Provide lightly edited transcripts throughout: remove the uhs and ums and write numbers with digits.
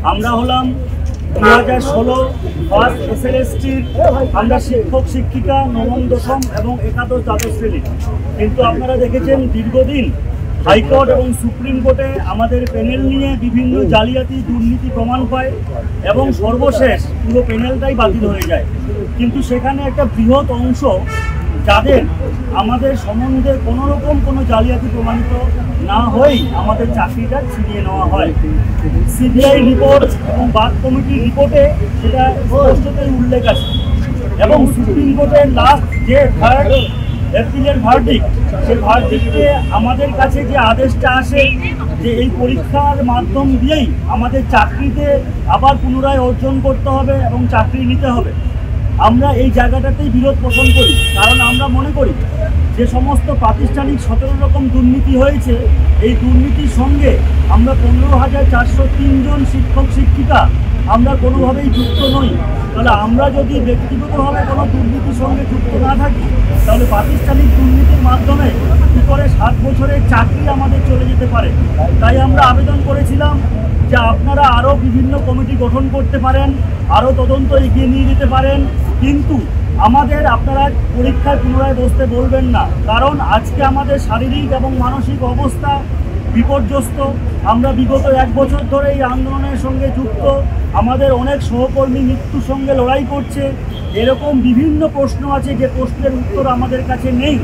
আমরা হলাম 2016 ফার্স্ট এসএলএসটির আমরা শিক্ষক শিক্ষিকা নবম দশম এবং একাদশ দ্বাদশ শ্রেণী। কিন্তু আপনারা দেখেছেন দীর্ঘদিন হাইকোর্ট এবং সুপ্রিম কোর্টে আমাদের প্যানেল নিয়ে বিভিন্ন জালিয়াতি দুর্নীতি প্রমাণ পায় এবং সর্বশেষ পুরো প্যানেলটাই বাতিল হয়ে যায়। কিন্তু সেখানে একটা বৃহৎ অংশ যাদের আমাদের সম্বন্ধে কোনো রকম কোনো জালিয়াতি প্রমাণিত না হয়েই আমাদের চাকরিটা ছিনিয়ে নেওয়া হয়। সিবিআই রিপোর্ট এবং বাদ কমিটির রিপোর্টে সেটা স্পষ্টতই উল্লেখ আছে এবং সুপ্রিম কোর্টের লাস্ট যে 3 এপ্রিলের ভার্ডিক্ট, সেই ভার্ডিক্টে আমাদের কাছে যে আদেশটা আসে যে এই পরীক্ষার মাধ্যম দিয়েই আমাদের চাকরিতে আবার পুনরায় অর্জন করতে হবে এবং চাকরি নিতে হবে, আমরা এই জায়গাটাতেই বিরোধ পোষণ করি। কারণ আমরা মনে করি যে সমস্ত প্রাতিষ্ঠানিক 17 রকম দুর্নীতি হয়েছে, এই দুর্নীতির সঙ্গে আমরা 15,403 জন শিক্ষক শিক্ষিকা আমরা কোনোভাবেই যুক্ত নই। তাহলে আমরা যদি ব্যক্তিগতভাবে কোনো দুর্নীতির সঙ্গে যুক্ত না থাকি, তাহলে প্রাতিষ্ঠানিক দুর্নীতির মাধ্যমে কী করে 7 বছরের চাকরি আমাদের চলে যেতে পারে। তাই আমরা আবেদন করেছিলাম যে আপনারা আরও বিভিন্ন কমিটি গঠন করতে পারেন, আরও তদন্ত এগিয়ে নিয়ে যেতে পারেন, কিন্তু আমাদের আপনারা পরীক্ষায় পুনরায় বসতে বলবেন না। কারণ আজকে আমাদের শারীরিক এবং মানসিক অবস্থা বিপর্যস্ত। আমরা বিগত 1 বছর ধরে এই আন্দোলনের সঙ্গে যুক্ত, আমাদের অনেক সহকর্মী মৃত্যুর সঙ্গে লড়াই করছে। এরকম বিভিন্ন প্রশ্ন আছে যে প্রশ্নের উত্তর আমাদের কাছে নেই।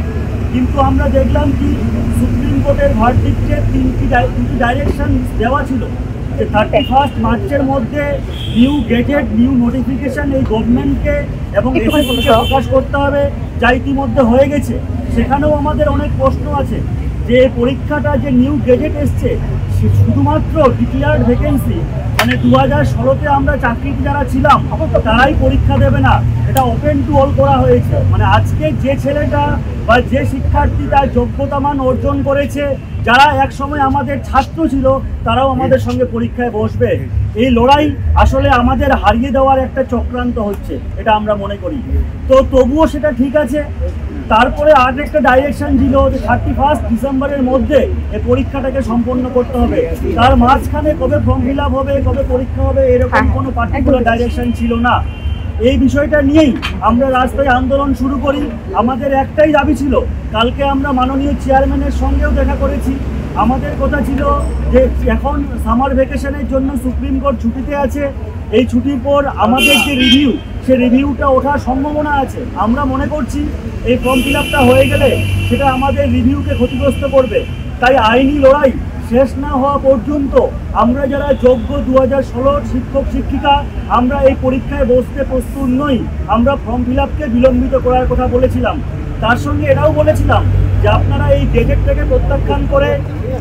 কিন্তু আমরা দেখলাম কি সুপ্রিম কোর্টের ভার্ডিক্টে 3টি ডাইরেকশন দেওয়া ছিল যে 31 মার্চের মধ্যে নিউ গেজেট নিউ নোটিফিকেশন এই গভর্নমেন্টকে এবং এসএসসিকে প্রকাশ করতে হবে, যা ইতিমধ্যে হয়ে গেছে। সেখানেও আমাদের অনেক প্রশ্ন আছে যে পরীক্ষাটা যে নিউ গেজেট এসছে শুধুমাত্র ডিক্লেয়ার্ড ভ্যাকেন্সি, মানে 2016-তে আমরা চাকরিতে যারা ছিলাম তারাই পরীক্ষা দেবে না, এটা ওপেন টু অল করা হয়েছে। মানে আজকে যে ছেলেটা বা যে শিক্ষার্থী তার যোগ্যতা মান অর্জন করেছে, যারা এক সময় আমাদের ছাত্র ছিল তারাও আমাদের সঙ্গে পরীক্ষায় বসবে। এই লড়াই আসলে আমাদের হারিয়ে দেওয়ার একটা চক্রান্ত হচ্ছে, এটা আমরা মনে করি। তো তবুও সেটা ঠিক আছে। তারপরে আর একটা ডাইরেকশন ছিল যে 31 ডিসেম্বরের মধ্যে এই পরীক্ষাটাকে সম্পন্ন করতে হবে। তার মাঝখানে কবে ফর্ম ফিল আপ হবে, কবে পরীক্ষা হবে, এরকম কোনো পার্টিকুলার ডাইরেকশন ছিল না। এই বিষয়টা নিয়েই আমরা রাস্তায় আন্দোলন শুরু করি। আমাদের একটাই দাবি ছিল, কালকে আমরা মাননীয় চেয়ারম্যানের সঙ্গেও দেখা করেছি। আমাদের কথা ছিল যে এখন সামার ভ্যাকেশনের জন্য সুপ্রিম কোর্ট ছুটিতে আছে, এই ছুটির পর আমাদের যে রিভিউ, সে রিভিউটা ওঠার সম্ভাবনা আছে। আমরা মনে করছি এই ফর্ম ফিল আপটা হয়ে গেলে সেটা আমাদের রিভিউকে ক্ষতিগ্রস্ত করবে। তাই আইনি লড়াই শেষ না হওয়া পর্যন্ত আমরা যারা যোগ্য 2016 শিক্ষক শিক্ষিকা আমরা এই পরীক্ষায় বসতে প্রস্তুত নই। আমরা ফর্ম ফিল আপকে বিলম্বিত করার কথা বলেছিলাম। তার সঙ্গে এটাও বলেছিলাম যে আপনারা এই গেজেটটাকে প্রত্যাখ্যান করে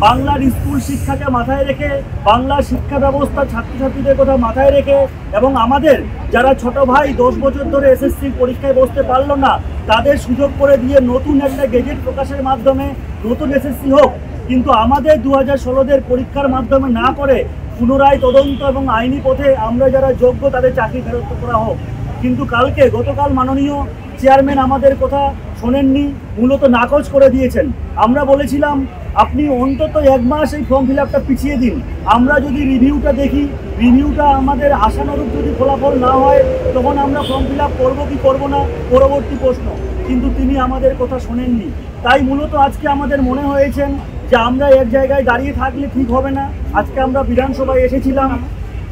বাংলার স্কুল শিক্ষাকে মাথায় রেখে, বাংলা শিক্ষা ব্যবস্থা ছাত্রছাত্রীদের কথা মাথায় রেখে এবং আমাদের যারা ছোট ভাই 10 বছর ধরে এসএসসি পরীক্ষায় বসতে পারলো না তাদের সুযোগ করে দিয়ে নতুন একটা গেজেট প্রকাশের মাধ্যমে নতুন এসএসসি হোক। কিন্তু আমাদের 2016-দের পরীক্ষার মাধ্যমে না করে পুনরায় তদন্ত এবং আইনি পথে আমরা যারা যোগ্য তাদের চাকরি ফেরত করা হোক। কিন্তু গতকাল মাননীয় চেয়ারম্যান আমাদের কথা শোনেননি, মূলত নাকচ করে দিয়েছেন। আমরা বলেছিলাম আপনি অন্তত 1 মাস এই ফর্ম ফিল আপটা পিছিয়ে দিন, আমরা যদি রিভিউটা দেখি, রিভিউটা আমাদের আশানুরূপ যদি ফলাফল না হয় তখন আমরা ফর্ম ফিল আপ করবো কি করবো না, পরবর্তী প্রশ্ন। কিন্তু তিনি আমাদের কথা শোনেননি। তাই মূলত আজকে আমাদের মনে হয়েছেন যে আমরা এক জায়গায় দাঁড়িয়ে থাকলে ঠিক হবে না। আজকে আমরা বিধানসভায় এসেছিলাম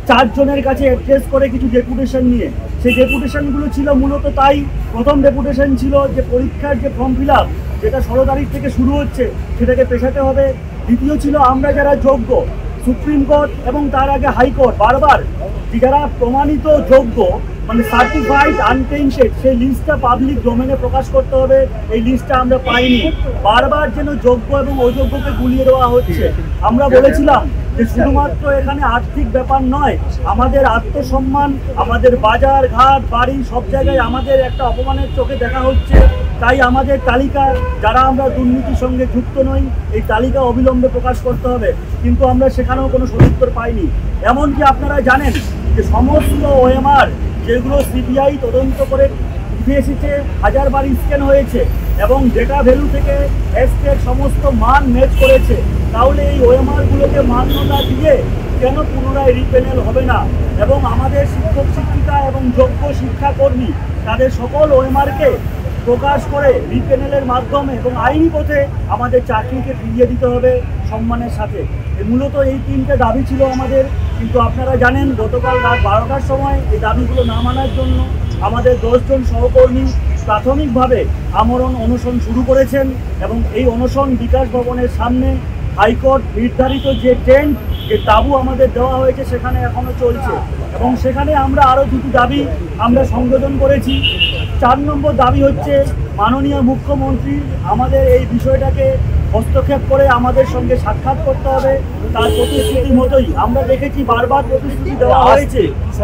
4 জনের কাছে অ্যাড্রেস করে কিছু ডেপুটেশন নিয়ে। সেই ডেপুটেশনগুলো ছিল মূলত তাই। প্রথম ডেপুটেশন ছিল যে পরীক্ষার যে ফর্ম ফিল আপ যেটা 16 তারিখ থেকে শুরু হচ্ছে সেটাকে পেছাতে হবে। দ্বিতীয় ছিল আমরা যারা যোগ্য, সুপ্রিম কোর্ট এবং তার আগে হাইকোর্ট বারবার যারা প্রমাণিত যোগ্য মানে সার্টিফাইড আনটেন্টেড সেই লিস্টটা পাবলিক ডোমেনে প্রকাশ করতে হবে। এই লিস্টটা আমরা পাইনি। বারবার যেন যোগ্য এবং অযোগ্যকে গুলিয়ে দেওয়া হচ্ছে। আমরা বলেছিলাম যে শুধুমাত্র এখানে আর্থিক ব্যাপার নয়, আমাদের আত্মসম্মান, আমাদের বাজার ঘাট বাড়ি সব জায়গায় আমাদের একটা অপমানের চোখে দেখা হচ্ছে। তাই আমাদের তালিকা যারা আমরা দুর্নীতির সঙ্গে যুক্ত নই এই তালিকা অবিলম্বে প্রকাশ করতে হবে। কিন্তু আমরা সেখানেও কোনো সদুত্তর পাইনি। এমনকি আপনারা জানেন যে সমস্ত ওএমআর যেগুলো সিবিআই তদন্ত করে উঠে এসেছে 1000 বার স্ক্যান হয়েছে এবং ডেটা ভ্যালু থেকে এসকের সমস্ত মান ম্যাচ করেছে, তাহলে এই ওএমআরগুলোকে মান্যতা দিয়ে কেন পুনরায় রিপ্যানেল হবে না এবং আমাদের শিক্ষক শিক্ষিকা এবং যোগ্য শিক্ষাকর্মী তাদের সকল ওএমআরকে প্রকাশ করে রিপ্যানেলের মাধ্যমে এবং আইনি পথে আমাদের চাকরিকে ফিরিয়ে দিতে হবে সম্মানের সাথে। মূলত এই তিনটে দাবি ছিল আমাদের, কিন্তু আপনারা জানেন গতকাল রাত 12টার সময় এই দাবিগুলো না মানার জন্য আমাদের 10 জন সহকর্মী প্রাথমিকভাবে আমরণ অনশন শুরু করেছেন এবং এই অনশন বিকাশ ভবনের সামনে হাইকোর্ট নির্ধারিত যে টেন্ট যে তাঁবু আমাদের দেওয়া হয়েছে সেখানে এখনও চলছে এবং সেখানে আমরা আরও দুটি দাবি আমরা সংযোজন করেছি। 4 নম্বর দাবি হচ্ছে মাননীয় মুখ্যমন্ত্রী আমাদের এই বিষয়টাকে হস্তক্ষেপ করে আমাদের সঙ্গে সাক্ষাৎ করতে হবে। তার প্রতিশ্রুতি মতোই আমরা দেখেছি বারবার প্রতিশ্রুতি দেওয়া হয়েছে,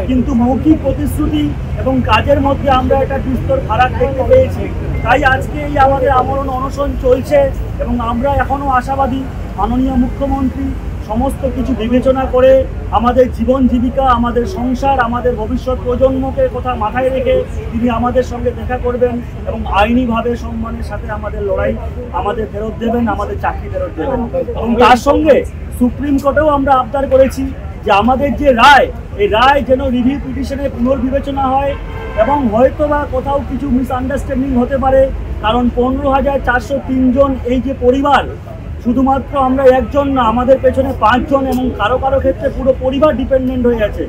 কিন্তু মৌখিক প্রতিশ্রুতি এবং কাজের মধ্যে আমরা একটা বিস্তর ফারাক দেখতে পেয়েছি। তাই আজকে এই আমাদের আমরণ অনশন চলছে এবং আমরা এখনও আশাবাদী মাননীয় মুখ্যমন্ত্রী সমস্ত কিছু বিবেচনা করে আমাদের জীবন জীবিকা, আমাদের সংসার, আমাদের ভবিষ্যৎ প্রজন্মকে কথা মাথায় রেখে তিনি আমাদের সঙ্গে দেখা করবেন এবং আইনিভাবে সম্মানের সাথে আমাদের লড়াই আমাদের ফেরত দেবেন, আমাদের চাকরি ফেরত দেবেন। এবং তার সঙ্গে সুপ্রিম কোর্টেও আমরা আবদার করেছি যে আমাদের যে রায়, এই রায় যেন রিভিউ পিটিশনে পুনর্বিবেচনা হয় এবং হয়তো বা কোথাও কিছু মিসআন্ডারস্ট্যান্ডিং হতে পারে, কারণ 15,403 জন এই যে পরিবার, শুধুমাত্র আমরা একজন না, আমাদের পেছনে 5 জন এবং কারো কারো ক্ষেত্রে পুরো পরিবার ডিপেন্ডেন্ট হয়ে আছে।